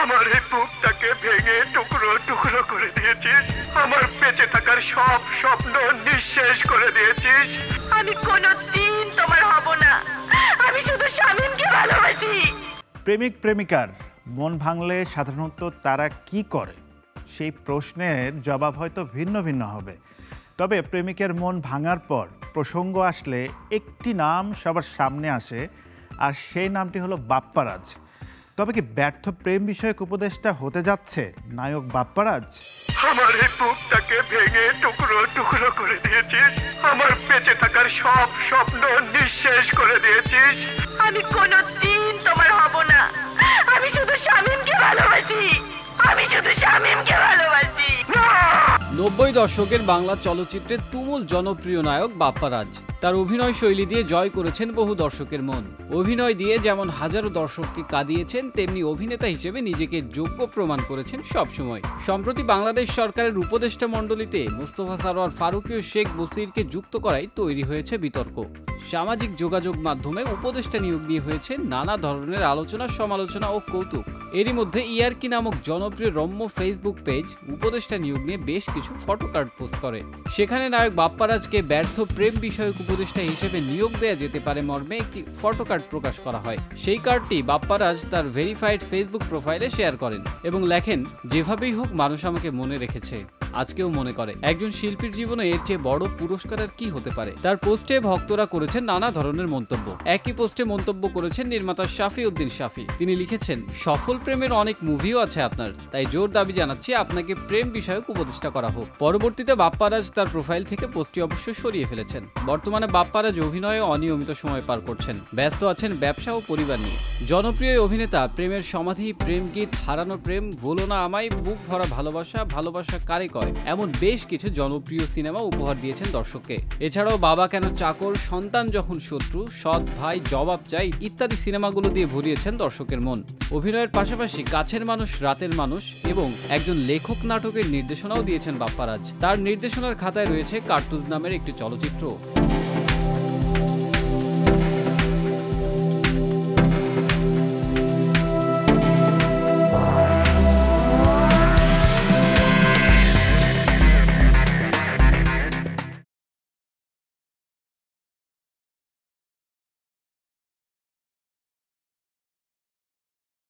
আমার এই বুকটাকে ভেঙে টুকরো টুকরো করে দিয়েছিস। আমার বেঁচে থাকার সব স্বপ্ন নিঃশেষ করে দিয়েছিস। আমি কোনোদিন তোমার হব না। আমি শুধু শামীমকে ভালোবাসি। প্রেমিক প্রেমিকার মন ভাঙলে সাধারণত তারা কি করে, সেই প্রশ্নের জবাব হয়তো ভিন্ন ভিন্ন হবে। তবে প্রেমিকের মন ভাঙার পর প্রসঙ্গ আসলে একটি নাম সবার সামনে আসে, আর সেই নামটি হলো বাপ্পারাজ। তবে কি ব্যর্থ প্রেম বিষয়ক উপদেষ্টা হতে যাচ্ছে নায়ক বাপ্পারাজ? আমার এই বুকটাকে ভেঙে টুকরো টুকরো করে দিয়েছিস। আমার বেঁচে থাকার সব স্বপ্ন নিঃশেষ করে দিয়েছিস। আমি কোনোদিন তোমার হব না। আমি শুধু শামীমকে ভালোবাসি। আমি শুধু শামীমকে ভালোবাসি। 90 দশকের বাংলা চলচ্চিত্রের তুমুল জনপ্রিয় নায়ক বাপ্পারাজ তার অভিনয় শৈলী দিয়ে জয় করেছেন বহু দর্শকের মন। অভিনয় দিয়ে যেমন হাজারো দর্শককে কাঁদিয়েছেন, তেমনি অভিনেতা হিসেবে নিজেকে যোগ্য প্রমাণ করেছেন সবসময়। সম্প্রতি বাংলাদেশ সরকারের উপদেষ্টা মণ্ডলীতে মোস্তফা সরোয়ার ফারুকী ও শেখ বসিরকে যুক্ত করায় তৈরি হয়েছে বিতর্ক। সামাজিক যোগাযোগ মাধ্যমে উপদেষ্টা নিয়োগ নিয়ে হয়েছে নানা ধরনের আলোচনা, সমালোচনা ও কৌতুক। এরই মধ্যে ইয়ার্কি নামক জনপ্রিয় রম্য ফেসবুক পেজ উপদেষ্টা নিয়োগ নিয়ে বেশ কিছু ফটোকার্ড পোস্ট করে। সেখানে নায়ক বাপ্পারাজকে ব্যর্থ প্রেম বিষয়ক উপদেষ্টা হিসেবে নিয়োগ দেওয়া যেতে পারে মর্মে একটি ফটোকার্ড প্রকাশ করা হয়। সেই কার্ডটি বাপ্পারাজ তার ভেরিফাইড ফেসবুক প্রোফাইলে শেয়ার করেন এবং লেখেন, যেভাবেই হোক মানুষ আমাকে মনে রেখেছে, আজকেও মনে করে। একজন শিল্পীর জীবনে এর চেয়ে বড় পুরস্কার আর কি হতে পারে। তার পোস্টে ভক্তরা করেছেন নানা ধরনের মন্তব্য। একই পোস্টে মন্তব্য করেছেন নির্মাতা শাফি উদ্দিন শাফি। তিনি লিখেছেন, সফল প্রেমের অনেক মুভিও আছে আপনার, তাই জোর দাবি জানাচ্ছি আপনাকে প্রেম বিষয়ক উপদেষ্টা করা হোক। পরবর্তীতে বাপ্পারাজ তার প্রোফাইল থেকে পোস্টটি অবশ্য সরিয়ে ফেলেছেন। বর্তমানে বাপ্পারাজ অভিনয়ে অনিয়মিত সময় পার করছেন, ব্যস্ত আছেন ব্যবসা ও পরিবার নিয়ে। জনপ্রিয় অভিনেতা প্রেমের সমাধি, প্রেম গীত, হারানো প্রেম, ভুলো না আমায়, বুক ভরা ভালোবাসা, ভালোবাসা কারে করে, এমন বেশ কিছু জনপ্রিয় সিনেমা উপহার দিয়েছেন দর্শককে। এছাড়াও বাবা কেন চাকর, সন্তান যখন শত্রু, সৎ ভাই, জবাব চাই ইত্যাদি সিনেমাগুলো দিয়ে ভরিয়েছেন দর্শকের মন। অভিনয়ের পাশাপাশি কাছের মানুষ, রাতের মানুষ এবং একজন লেখক নাটকের নির্দেশনাও দিয়েছেন বাপ্পারাজ। তার নির্দেশনার খাতায় রয়েছে কার্তুজ নামের একটি চলচ্চিত্র।